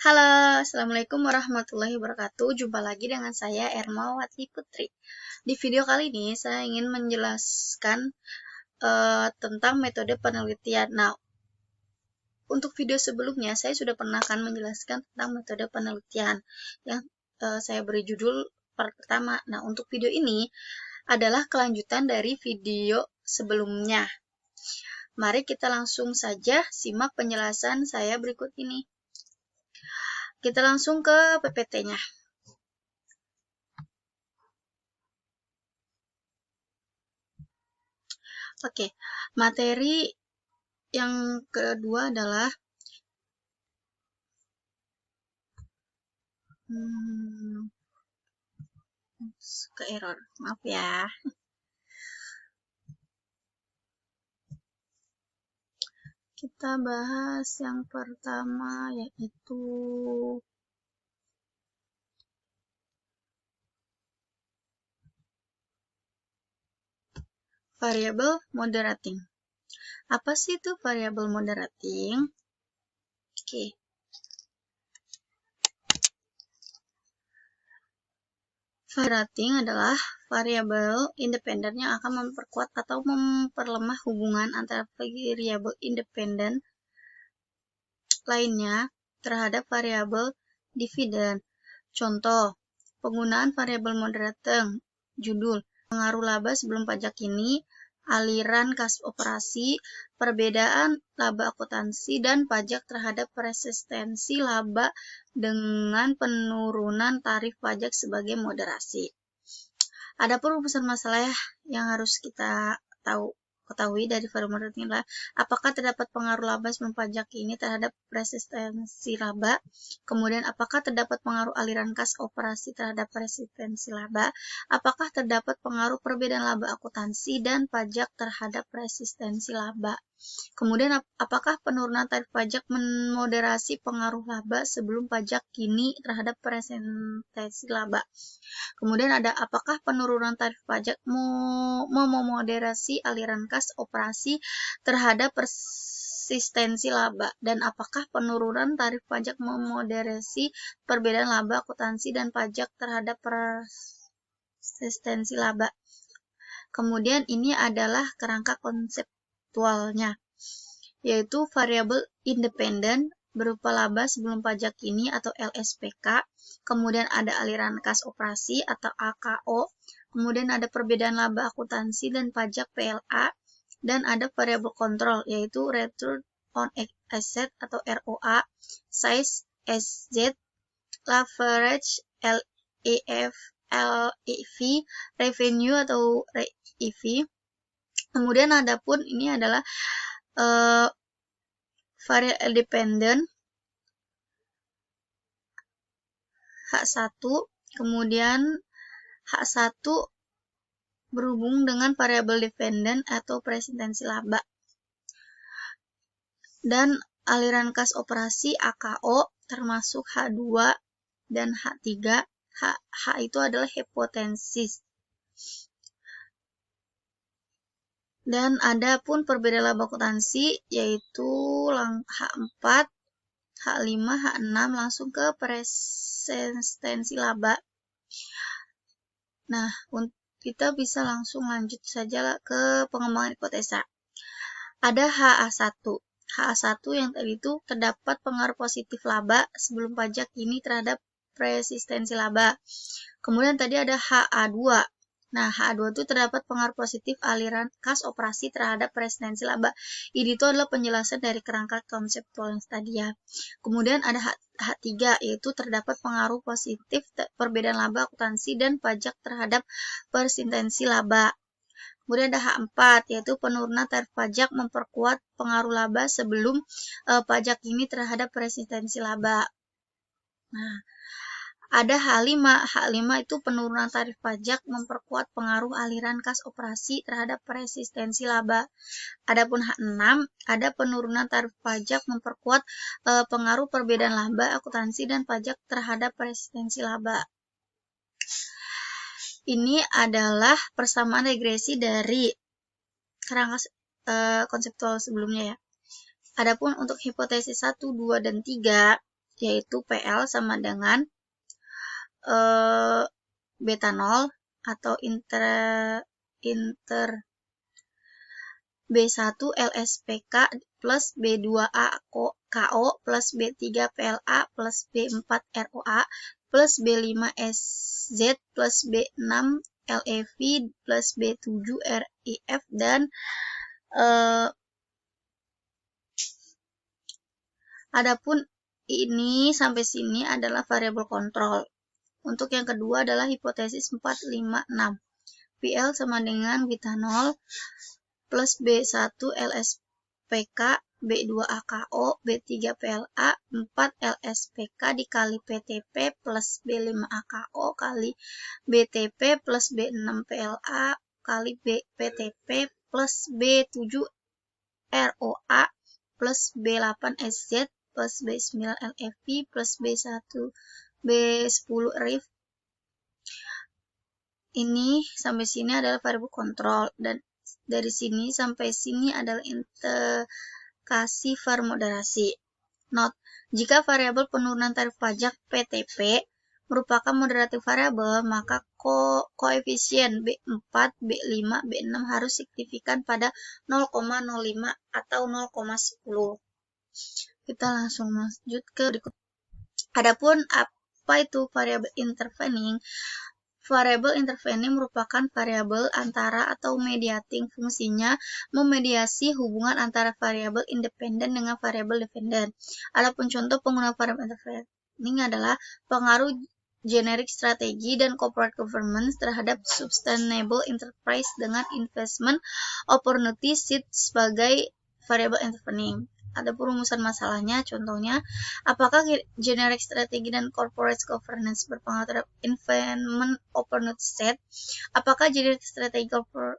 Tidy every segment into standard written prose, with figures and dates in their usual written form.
Halo, Assalamualaikum warahmatullahi wabarakatuh. Jumpa lagi dengan saya Ermawati Putri. Di video kali ini saya ingin menjelaskan tentang metode penelitian. Nah, untuk video sebelumnya saya sudah pernah menjelaskan tentang metode penelitian yang saya beri judul part pertama. Nah, untuk video ini adalah kelanjutan dari video sebelumnya. Mari kita langsung saja simak penjelasan saya berikut ini. Kita langsung ke PPT-nya. Oke, materi yang kedua adalah ke error, maaf ya. Kita bahas yang pertama yaitu variable moderating. Apa sih itu variable moderating? Oke. Moderating adalah variabel independen yang akan memperkuat atau memperlemah hubungan antara variabel independen lainnya terhadap variabel dividen. Contoh, penggunaan variabel moderating. Judul, pengaruh laba sebelum pajak ini, aliran kas operasi, perbedaan laba akuntansi, dan pajak terhadap resistensi laba dengan penurunan tarif pajak sebagai moderasi. Adapun rumusan masalah yang harus kita ketahui dari variabel moderating adalah apakah terdapat pengaruh laba sebelum pajak ini terhadap resistensi laba, kemudian apakah terdapat pengaruh aliran kas operasi terhadap resistensi laba, apakah terdapat pengaruh perbedaan laba akuntansi dan pajak terhadap resistensi laba. Kemudian apakah penurunan tarif pajak memoderasi pengaruh laba sebelum pajak kini terhadap resistensi laba. Kemudian ada apakah penurunan tarif pajak memoderasi aliran kas operasi terhadap resistensi laba, dan apakah penurunan tarif pajak memoderasi perbedaan laba akuntansi dan pajak terhadap resistensi laba. Kemudian ini adalah kerangka konseptualnya, yaitu variabel independen berupa laba sebelum pajak ini atau LSPK, kemudian ada aliran kas operasi atau AKO, kemudian ada perbedaan laba akuntansi dan pajak PLA, dan ada variabel kontrol yaitu return on asset atau ROA, size SZ, leverage LEV, revenue atau REV. Kemudian adapun ini adalah variabel independen H1, kemudian H1 berhubung dengan variabel dependen atau resistensi laba. Dan aliran kas operasi AKO termasuk H2 dan H3. H itu adalah hipotesis. Dan ada pun perbedaan laba akuntansi yaitu H4, H5, H6 langsung ke resistensi laba. Nah, kita bisa langsung lanjut saja ke pengembangan hipotesa. Ada HA1. HA1 yang tadi itu terdapat pengaruh positif laba sebelum pajak ini terhadap resistensi laba. Kemudian tadi ada HA2. Nah, HA2 itu terdapat pengaruh positif aliran kas operasi terhadap resistensi laba. Ini itu adalah penjelasan dari kerangka konseptual yang tadi ya. Kemudian ada H3, yaitu terdapat pengaruh positif perbedaan laba akuntansi dan pajak terhadap resistensi laba. Kemudian ada H4, yaitu penurunan tarif pajak memperkuat pengaruh laba sebelum pajak ini terhadap resistensi laba. Nah, ada H5. H5 itu penurunan tarif pajak memperkuat pengaruh aliran kas operasi terhadap resistensi laba. Adapun H6, ada penurunan tarif pajak memperkuat pengaruh perbedaan laba akuntansi dan pajak terhadap resistensi laba. Ini adalah persamaan regresi dari kerangka konseptual sebelumnya ya. Adapun untuk hipotesis 1, 2, dan 3 yaitu PL sama dengan beta 0 atau inter B1 LSPK plus B2A KO plus B3 PLA plus B4 ROA plus B5 SZ plus B6 LEV plus B7 RIF dan adapun ini sampai sini adalah variabel kontrol. Untuk yang kedua adalah hipotesis 4, 5, 6. PL sama dengan beta 0 plus B1 LSPK, B2 AKO, B3 PLA, 4 LSPK dikali PTP plus B5 AKO kali BTP plus B6 PLA kali PTP plus B7 ROA plus B8 SZ plus B9 LEV plus B10 RIF. Ini sampai sini adalah variabel kontrol dan dari sini sampai sini adalah indikasi var moderasi. Note, jika variabel penurunan tarif pajak PTP merupakan moderatif variabel, maka koefisien B4, B5, B6 harus signifikan pada 0,05 atau 0,10. Kita langsung lanjut ke berikut. Adapun apa itu variabel intervening? Variabel intervening merupakan variabel antara atau mediating, fungsinya memediasi hubungan antara variabel independen dengan variabel dependen. Adapun contoh penggunaan variabel intervening adalah pengaruh generic strategi dan corporate governance terhadap sustainable enterprise dengan investment opportunity set sebagai variabel intervening. Ada perumusan masalahnya, contohnya, apakah generic strategi dan corporate governance berpengaruh terhadap investment opportunity set? Apakah generic strategi corporate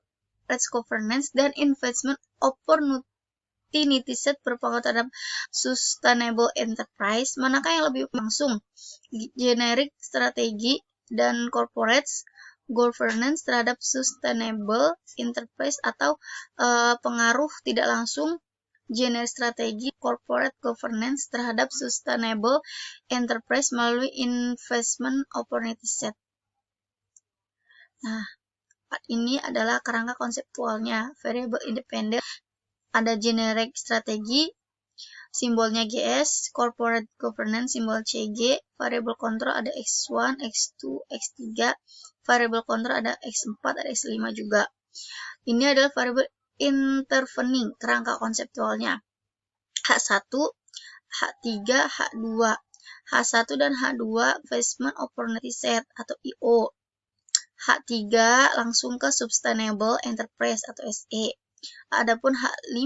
governance dan investment opportunity set berpengaruh terhadap sustainable enterprise? Manakah yang lebih langsung? Generic strategi dan corporate governance terhadap sustainable enterprise atau pengaruh tidak langsung generic strategi corporate governance terhadap sustainable enterprise melalui investment opportunity set. Nah, ini adalah kerangka konseptualnya. Variable independent ada generic strategi, simbolnya GS, corporate governance simbol CG, variable control ada X1, X2, X3, variable control ada X4, ada X5 juga. Ini adalah variable intervening, kerangka konseptualnya. H1, H3, H2. H1 dan H2 investment opportunity set atau IO. H3 langsung ke sustainable enterprise atau SE. Adapun H5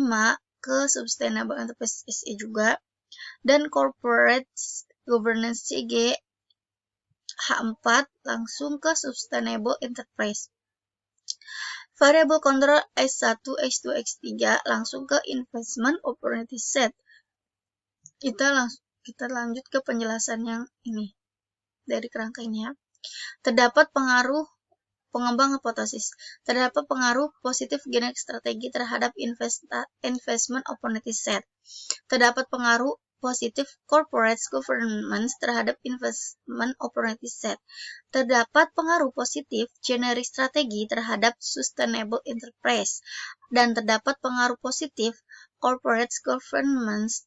ke sustainable enterprise SE juga. Dan corporate governance CG H4 langsung ke sustainable enterprise. Variable control X1, X2, X3 langsung ke investment opportunity set. Kita lanjut ke penjelasan yang ini dari kerangka ini ya. Terdapat pengaruh pengembang hipotesis. Terdapat pengaruh positif generic strategi terhadap investment opportunity set. Terdapat pengaruh positif corporate governance terhadap investment opportunity set. Terdapat pengaruh positif generic strategi terhadap sustainable enterprise. Dan terdapat pengaruh positif corporate governance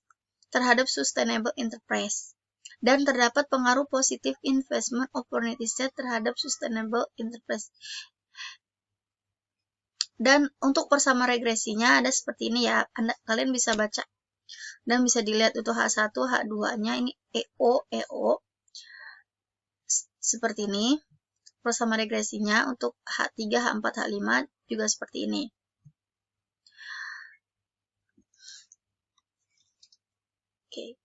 terhadap sustainable enterprise. Dan terdapat pengaruh positif investment opportunity set terhadap sustainable enterprise. Dan untuk persama regresinya ada seperti ini ya. Kalian bisa baca. Dan bisa dilihat itu H1, H2-nya ini EO. Seperti ini. Persama regresinya untuk H3, H4, H5 juga seperti ini. Oke.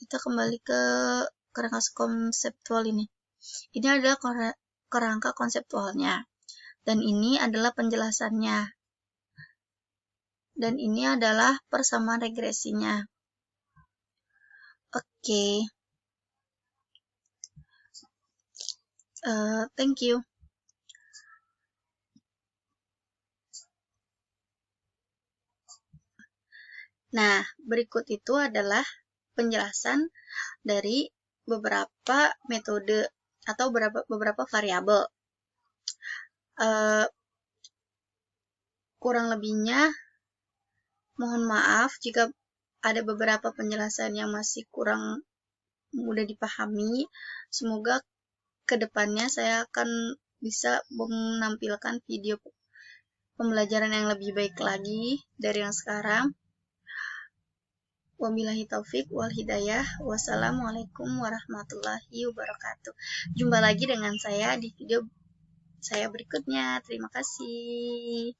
Kita kembali ke kerangka konseptual ini. Ini adalah kerangka konseptualnya. Dan ini adalah penjelasannya. Dan ini adalah persamaan regresinya. Oke. Thank you. Nah, berikut itu adalah penjelasan dari beberapa metode atau beberapa variabel. Kurang lebihnya, mohon maaf jika ada beberapa penjelasan yang masih kurang mudah dipahami. Semoga kedepannya saya akan bisa menampilkan video pembelajaran yang lebih baik lagi dari yang sekarang. Wabillahi taufik wal hidayah. Wassalamualaikum warahmatullahi wabarakatuh. Jumpa lagi dengan saya di video saya berikutnya. Terima kasih.